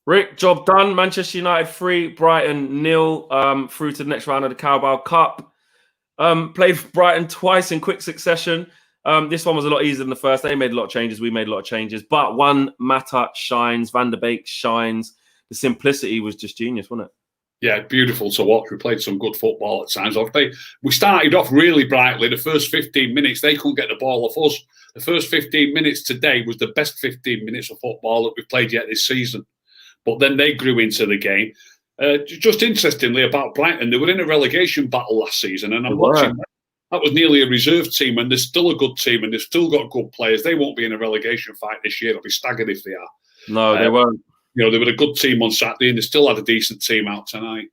Rick, job done. Manchester United 3, Brighton 0, through to the next round of the Carabao Cup. Played for Brighton twice in quick succession. This one was a lot easier than the first. They made a lot of changes. We made a lot of changes. But one Mata shines. Van der Beek shines. The simplicity was just genius, wasn't it? Yeah, beautiful to watch. We played some good football at times. We started off really brightly. The first 15 minutes, they couldn't get the ball off us. The first 15 minutes today was the best 15 minutes of football that we've played yet this season. But then they grew into the game. Just interestingly about Brighton, they were in a relegation battle last season, and I'm watching that was nearly a reserve team, and they're still a good team, and they've still got good players. They won't be in a relegation fight this year. I'll be staggered if they are. No, they won't. You know, they were a good team on Saturday, and they still had a decent team out tonight.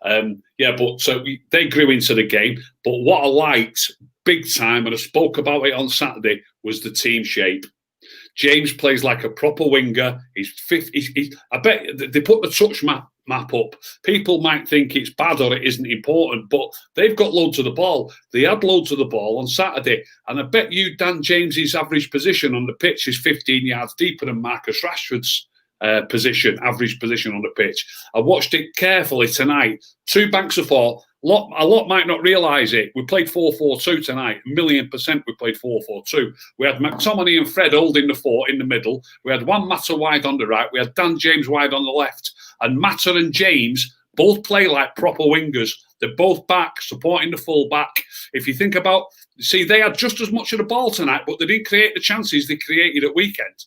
They grew into the game. But what I liked big time, and I spoke about it on Saturday, was the team shape. James plays like a proper winger. He's fifth. I bet they put the touch map up. People might think it's bad or it isn't important, but they've got loads of the ball. They had loads of the ball on Saturday, and I bet you Dan James's average position on the pitch is 15 yards deeper than Marcus Rashford's average position on the pitch. I watched it carefully tonight. 2 banks of 4. A lot might not realise it. We played 4-4-2 tonight. 1,000,000% we played 4-4-2. We had McTominay and Fred holding the fort in the middle. We had one Mata wide on the right. We had Dan James wide on the left. And Mata and James both play like proper wingers. They're both back, supporting the full back. If you think about, they had just as much of the ball tonight, but they didn't create the chances they created at weekend.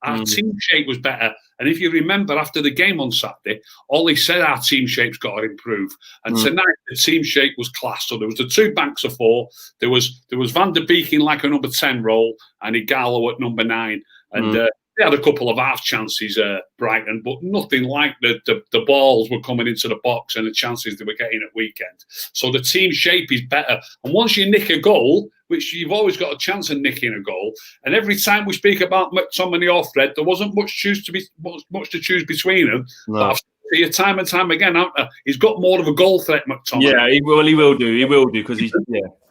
Our team shape was better. And if you remember, after the game on Saturday, Ollie said our team shape's got to improve. And tonight, the team shape was class. So there was the 2 banks of 4. There was Van der Beek in like a number 10 role, and Igalo at number 9. And they had a couple of half chances, Brighton, but nothing like the balls were coming into the box and the chances they were getting at weekend. So the team shape is better. And once you nick a goal, which you've always got a chance of nicking a goal, and every time we speak about McTominay or Fred, there wasn't much to choose between them. No. But I've seen it time and time again, he's got more of a goal threat, McTominay. Yeah, he will do because he's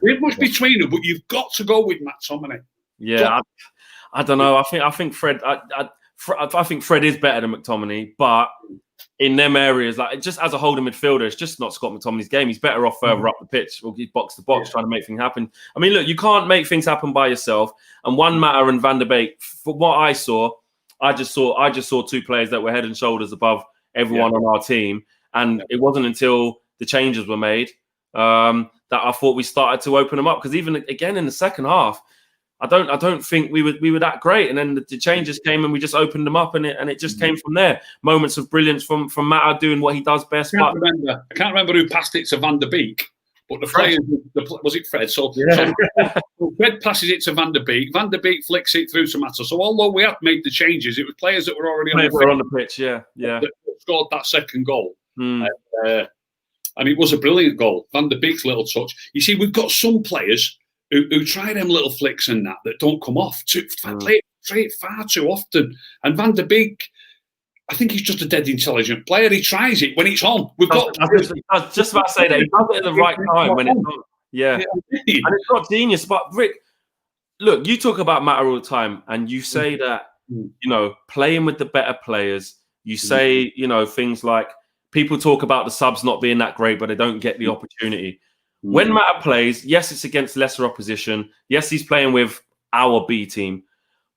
There's much between them, but you've got to go with McTominay. Yeah, I don't know. I think Fred. I think Fred is better than McTominay, but in them areas, like just as a holding midfielder, it's just not Scott McTominay's game. He's better off further up the pitch or box to box, trying to make things happen. I mean, look, you can't make things happen by yourself. And one Mata and Van der Beek, for what I saw, I just saw 2 players that were head and shoulders above everyone on our team. And it wasn't until the changes were made that I thought we started to open them up. Because even again in the second half, I don't think we were that great, and then the changes came and we just opened them up, and it just came from there. Moments of brilliance from Mata doing what he does best. I can't remember who passed it to Van der Beek, but was it Fred? So Fred passes it to Van der Beek. Van der Beek flicks it through to Mata. So although we had made the changes, it was players that were already on the pitch. That scored that second goal. And it was a brilliant goal. Van der Beek's little touch. You see, we've got some players who try them little flicks and that don't come off. Play it far too often. And Van der Beek, I think he's just a dead intelligent player. He tries it when it's on. I was just about to say that. He does it at the right time when it's on. Yeah. And it's not genius. But Rick, look, you talk about Mata all the time, and you say that, playing with the better players, you say, things like people talk about the subs not being that great, but they don't get the opportunity. When Mata plays, yes, it's against lesser opposition. Yes, he's playing with our B team.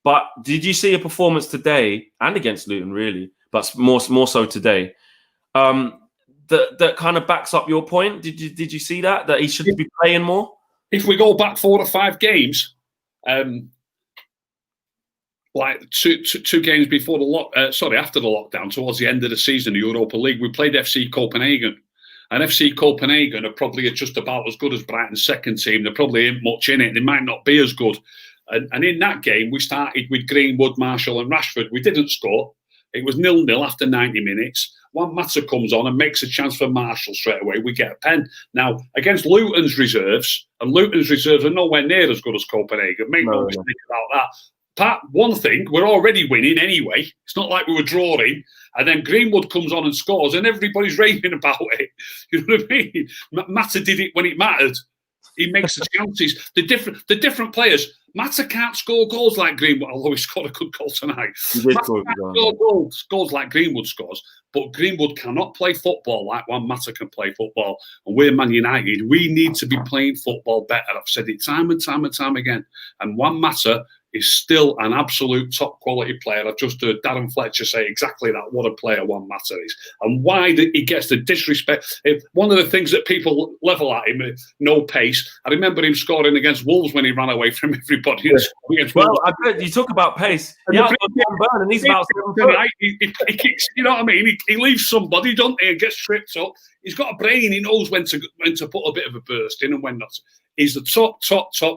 But did you see a performance today, and against Luton, really, but more so today, that kind of backs up your point? Did you see that he should be playing more? If we go back 4 or 5 games, like two games before after the lockdown, towards the end of the season, the Europa League, we played FC Copenhagen. And FC Copenhagen are probably just about as good as Brighton's second team. There probably ain't much in it. They might not be as good. And in that game, we started with Greenwood, Marshall and Rashford. We didn't score. It was 0-0 after 90 minutes. One Mata comes on and makes a chance for Marshall straight away. We get a pen. Now, against Luton's reserves, and Luton's reserves are nowhere near as good as Copenhagen. Make no mistake about that. One thing, we're already winning anyway. It's not like we were drawing. And then Greenwood comes on and scores, and everybody's raving about it. You know what I mean? Mata did it when it mattered. He makes the chances. The different players. Mata can't score goals like Greenwood, although he scored a good goal tonight. He did Mata score a can't good score goal. goals like Greenwood scores, but Greenwood cannot play football like Juan Mata can play football. And we're Man United. We need to be playing football better. I've said it time and time and time again. And Juan Mata is still an absolute top quality player. I've just heard Darren Fletcher say exactly that, what a player Juan Mata is. And why he gets the disrespect. One of the things that people level at him, no pace. I remember him scoring against Wolves when he ran away from everybody. Yeah. Well, I bet you talk about pace. Yeah, and he's about 7 foot. He kicks, you know what I mean? He leaves somebody, doesn't he, and gets tripped up. He's got a brain. He knows when to put a bit of a burst in and when not. He's the top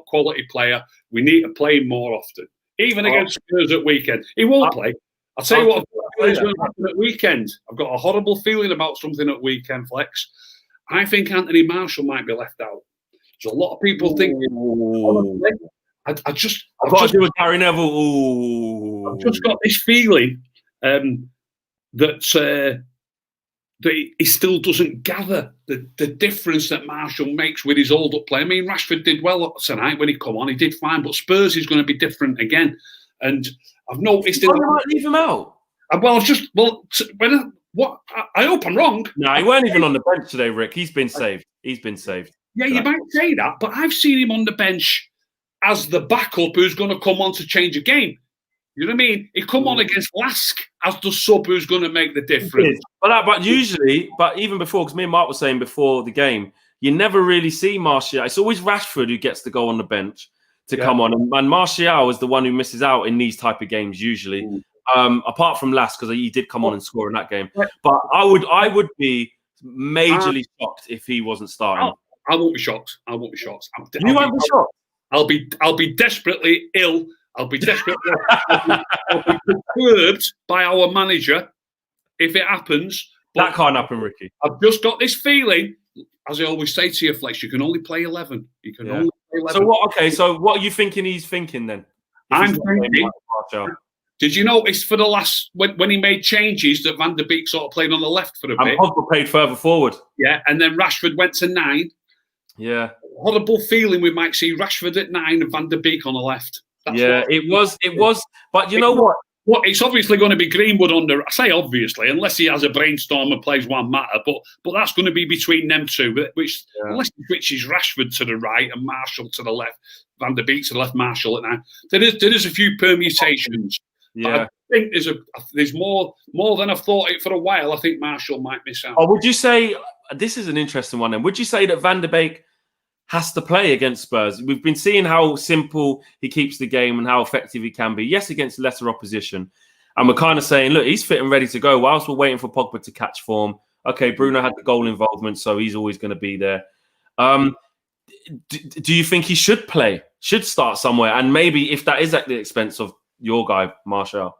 quality player. We need to play him more often. Even against Spurs at weekend. He won't play. I'll tell you what is going to happen at weekend. I've got a horrible feeling about something at weekend, Flex. I think Anthony Marshall might be left out. So a lot of people think. I've got to do with Gary Neville. I've just got this feeling that he still doesn't gather the difference that Marshall makes with his hold-up play. I mean, Rashford did well tonight when he come on. He did fine, but Spurs is going to be different again. And I've noticed... You might leave him out. Well, I hope I'm wrong. No, he weren't even on the bench today, Rick. He's been saved. Yeah, you might say that, but I've seen him on the bench as the backup who's going to come on to change a game. You know what I mean? He come on against Lask as the sub who's going to make the difference. But even before, because me and Mark were saying before the game, you never really see Martial. It's always Rashford who gets to go on the bench to come on. And Martial is the one who misses out in these type of games usually. Apart from Lask, because he did come on and score in that game. But I would be majorly shocked if he wasn't starting. I won't be shocked. You won't be shocked? I'll be desperately ill. I'll be desperately perturbed by our manager if it happens. That can't happen, Ricky. I've just got this feeling, as I always say to you, Flex, you can only play 11. You can only play 11. So what are you thinking he's thinking then? I'm thinking... Did you notice for the last... When he made changes that Van der Beek sort of played on the left for a bit? And Pogba played further forward. Yeah, and then Rashford went to 9. Yeah. Horrible feeling we might see Rashford at 9 and Van der Beek on the left. It was. But you know what? It's obviously going to be Greenwood under. I say obviously, unless he has a brainstorm and plays Juan Mata, but that's going to be between them two. Which unless he switches Rashford to the right and Marshall to the left, Van der Beek to the left, Marshall at 9. There is a few permutations. Yeah, I think there's more than I've thought it for a while. I think Marshall might miss out. Oh, would you say this is an interesting one? Then would you say that Van der Beek has to play against Spurs? We've been seeing how simple he keeps the game and how effective he can be. Yes, against lesser opposition. And we're kind of saying, look, he's fit and ready to go whilst we're waiting for Pogba to catch form. Okay, Bruno had the goal involvement, so he's always going to be there. Do you think he should play, should start somewhere? And maybe if that is at the expense of your guy, Martial?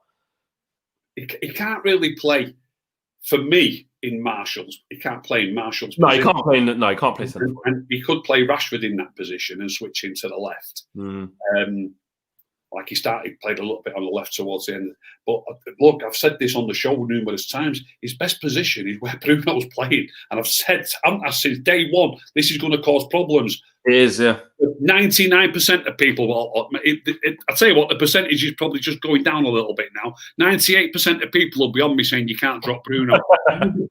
He can't really play, for me, in Marshall's. He can't play in Marshall's position. He can't play centre. And he could play Rashford in that position and switch into the left. Like he played a little bit on the left towards the end. But look, I've said this on the show numerous times. His best position is where Bruno's playing. And I've said since day one, this is going to cause problems. It is, yeah. 99% of people, I'll tell you what, the percentage is probably just going down a little bit now. 98% of people will be on me saying you can't drop Bruno.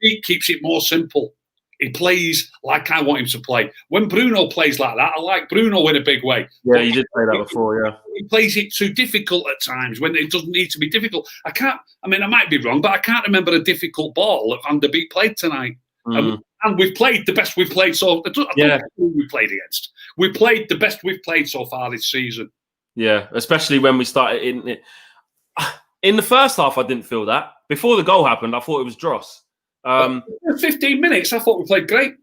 He keeps it more simple. He plays like I want him to play. When Bruno plays like that, I like Bruno in a big way. Yeah, you did say that before, yeah. He plays it too difficult at times when it doesn't need to be difficult. I might be wrong, but I can't remember a difficult ball that Van der Beek played tonight. And we've played the best we've played so. I don't know who we played against. We played the best we've played so far this season. Yeah, especially when we started in the first half. I didn't feel that. Before the goal happened, I thought it was dross. 15 minutes, I thought we played great.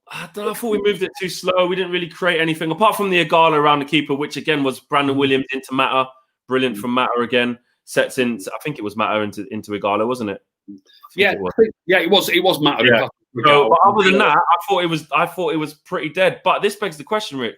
I don't know. I thought we moved it too slow. We didn't really create anything apart from the Igala around the keeper, which again was Brandon Williams into Mata. Brilliant from Mata again. Sets in. I think it was Mata into Igala, wasn't it? It was Mata. Yeah. So, but other than that, I thought it was pretty dead. But this begs the question, Rick.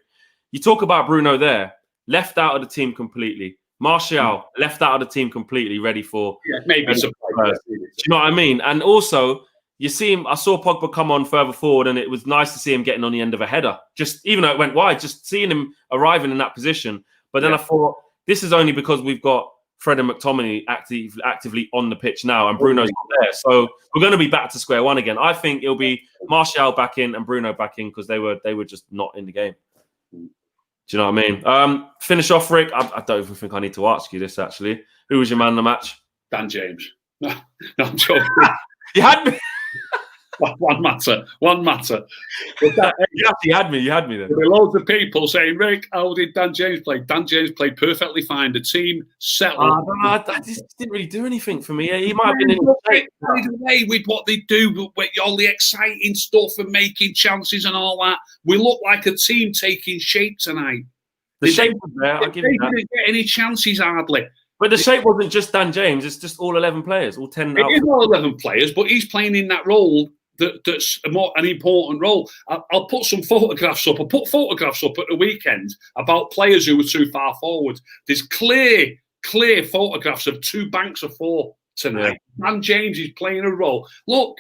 You talk about Bruno there, left out of the team completely. Martial left out of the team completely, ready for maybe some. Do you know what I mean? And also, you see him. I saw Pogba come on further forward, and it was nice to see him getting on the end of a header. Just even though it went wide, just seeing him arriving in that position. But then I thought, this is only because we've got Fred and McTominay actively on the pitch now, and Bruno's not there. So we're going to be back to square one again. I think it'll be Martial back in and Bruno back in because they were just not in the game. Do you know what I mean? Finish off, Rick. I don't even think I need to ask you this, actually. Who was your man of the match? Dan James. No, I'm joking. You had me. One matter. You had me then. There were loads of people saying, Rick, how did Dan James play? Dan James played perfectly fine. The team settled. I just didn't really do anything for me. He might have been in the way with what they do, with all the exciting stuff and making chances and all that. We look like a team taking shape tonight. The shape was there. I'll give you that. They didn't get any chances hardly. But the shape wasn't just Dan James. It's just all 11 players, all 10. It is all 11 players, but he's playing in that role that's an important role. I'll put some photographs up. I put photographs up at the weekend about players who were too far forward. There's clear photographs of 2 banks of 4 tonight. Yeah. Dan James is playing a role. Look,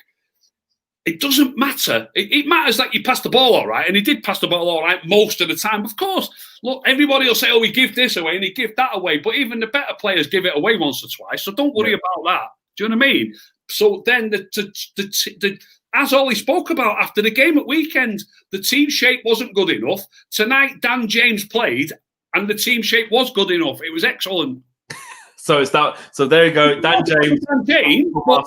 it doesn't matter. It matters that you pass the ball all right, and he did pass the ball all right most of the time. Of course, look, everybody will say, oh, he give this away and he give that away, but even the better players give it away once or twice, so don't worry about that. Do you know what I mean? So then as Ollie spoke about after the game at weekend, the team shape wasn't good enough. Tonight, Dan James played, and the team shape was good enough. It was excellent. So it's that. So there you go, Dan James. But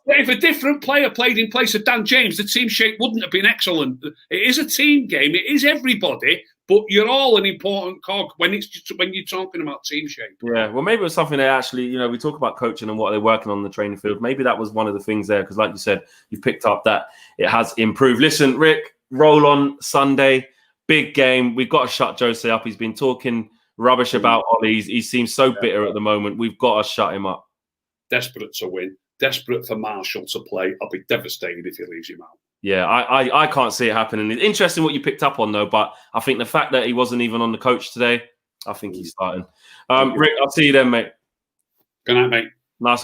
if a different player played in place of Dan James, the team shape wouldn't have been excellent. It is a team game. It is everybody, but you're all an important cog when you're talking about team shape. Yeah, well, maybe it was something they actually, we talk about coaching and what they're working on the training field. Maybe that was one of the things there because, like you said, you've picked up that it has improved. Listen, Rick, roll on Sunday, big game. We've got to shut Jose up. He's been talking rubbish about Ollie. He seems so bitter at the moment. We've got to shut him up. Desperate to win. Desperate for Martial to play. I'll be devastated if he leaves him out. Yeah, I can't see it happening. It's interesting what you picked up on, though, but I think the fact that he wasn't even on the coach today, I think he's starting. Rick, I'll see you then, mate. Good night, mate. Nice one.